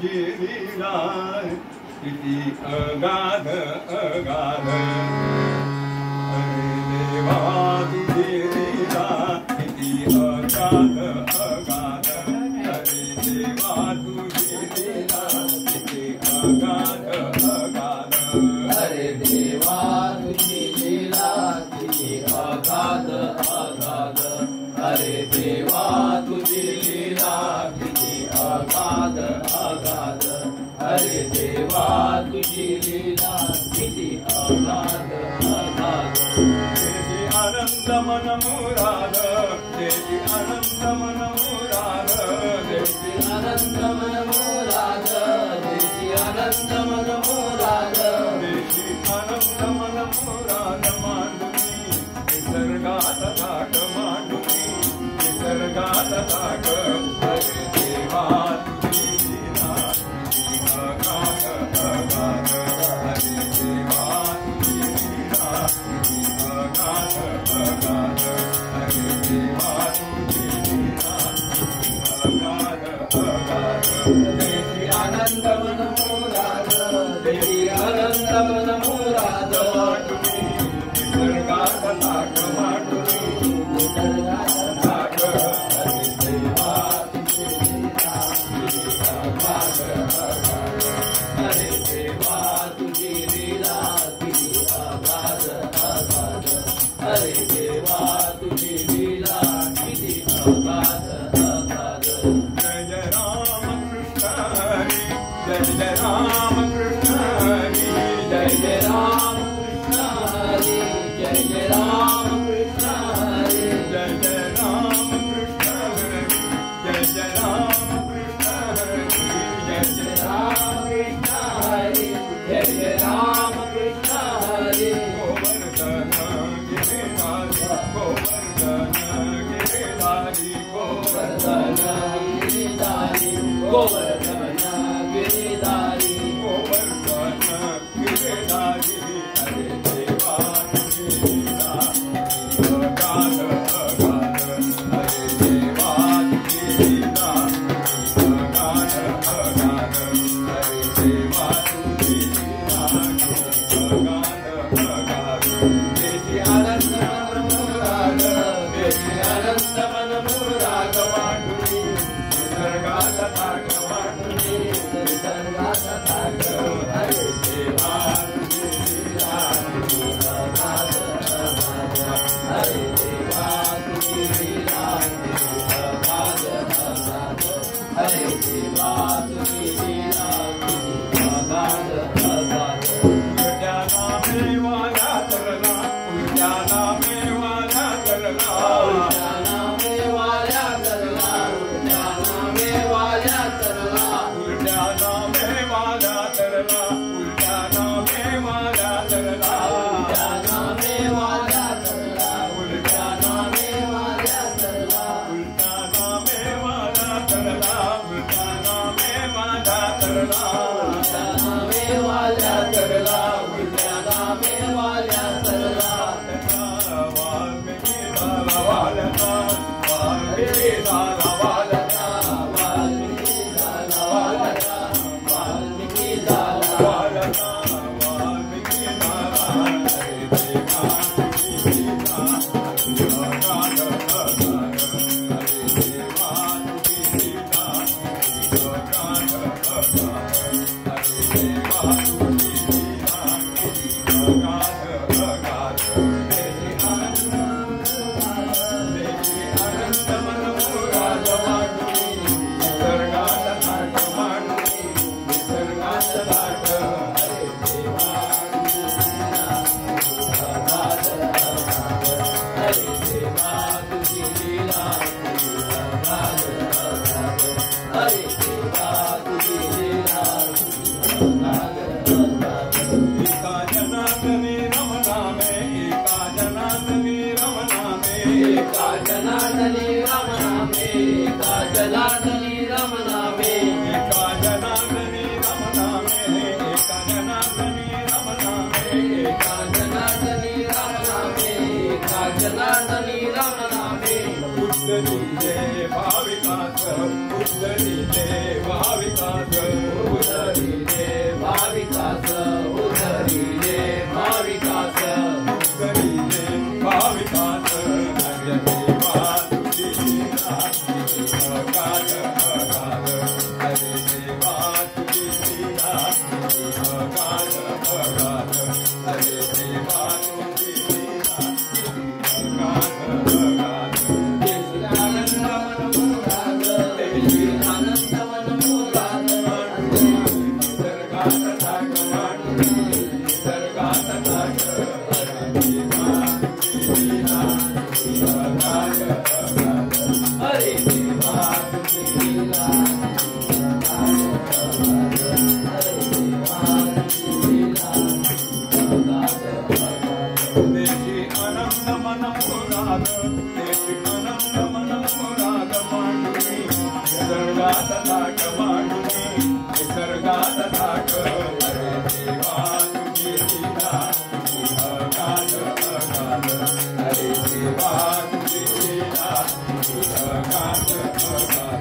तुझी लीला किती अगाध अगाध अरे देवा तुझी लीला किती अगाध अगाध अरे देवा तुझी लीला किती अगाध अगाध अरे देवा तुझी लीला किती अगाध अगाध अरे देवा तुझी लीला किती अगाध अगाध अरे देवा तुझी लीला किती अगाध अगाध तेजी आनंद मन मुराद तेजी आनंद मन मुराद देशी आनंद मन मोराद देशी आनंद मन मोराद देशी आनंद मन मुराद मांडुनी निसर्गात थाट मांडुनी निसर्गात थाट अरे देवा तुझी लीला किती अगाध अगाध अरे देवा तुझी लीला किती अगाध अगाध अरे देवा तुझी लीला किती अगाध अगाध देशी आनंद मन मोराद देशी आनंद मन मोराद मांडुनी निसर्गात थाट मांडुनी निसर्गात थाट अरे देवा तुझी लीला किती अगाध अगाध अरे देवा तुझी लीला किती अगाध अगाध अरे देवा तुझी लीला किती अगाध अगाध जय जय राम कृष्ण हरी जय जय राम कृष्ण हरी जय जय राम कृष्ण हरी जय जय राम कृष्ण हरी जय जय राम कृष्ण हरी जय जय राम कृष्ण हरी जय जय राम कृष्ण हरी जय जय राम कृष्ण हरी गोवर्धन गिरिधारी गोवर्धन गिरिधारी गोवर्धन गिरिधारी गोवर्धन गिरिधारी गोवर्धन गिरिधारी अरे देवा तुझी लीला किती अगाध अगाध अरे देवा तुझी लीला किती अगाध अगाध अरे देवा तुझी लीला किती अगाध अगाध देशी आनंद मन मोराद देशी आनंद मन मोराद मांडुनी निसर्गात थाट मांडुनी निसर्गात थाट अरे देवा तुझी लीला किती अगाध अगाध अरे देवा तुझी लीला किती अगाध अगाध अरे देवा तुझी लीला किती अगाध अगाध उलट्या नामे वाला तरला उलट्या नामे वाला तरला उलट्या नामे वाल्या तरला उलट्या नामे वाल्या तरला उलट्या नामे वाला तरला उलट्या नामे वाला तरला उलट्या नामे वाल्या तरला उलट्या नामे वाल्या तरला उलट्या नामे वाला तरला उलट्या नामे वाला तरला उलट्या नामे वाल्या तरला उलट्या नामे वाल्या तरला वाल्मिकी झाला वालता वाल्मिकी झाला वालता वाल्मिकी झाला वालता वाल्मिकी झाला वालता वाल्मिकी झाला अरे देवा तुझी लीला किती अगाध अगाध अरे देवा तुझी लीला किती अगाध अगाध अरे देवा तुझी लीला किती अगाध अगाध देशी आनंद मन मुराद मांडुनी निसर्गात थाट मांडुनी निसर्गात थाट अरे देवा तुझी लीला अगाध अगाध अरे देवा तुझी लीला किती अगाध अगाध अरे देवा तुझी लीला किती अगाध अगाध एका जनार्दनी रमणा में एका जनार्दनी रमणा में एका जनार्दनी रमणा में एका जनार्दनी रमणा में एका जनार्दनी रमणा में एका जनार्दनी रमणा में एका जनार्दनी रमणा में एका जनार्दनी रमणा में बुद्ध दिले भाविकास बुद्ध दिले भाविकास देवा तुझी लीला अगाध अगाध हरे देवा तुझी लीला अगाध अगाध तेजी आनंद मन मुराद तेजी आनंद मन मुराद निसर्गात थाक मांडू निसर्गात थाक हरे देवा तुझी लीला अगाध अगाध हरे देवा तुझी लीला तेजी आनंद मन मुराद तेजी आनंद मन मुराद मांडुनी निसर्गात थाक मांडुनी निसर्गात थाक हरे देवा तुझी लीला अगाध अगाध हरे देवा तुझी लीला अगाध अगाध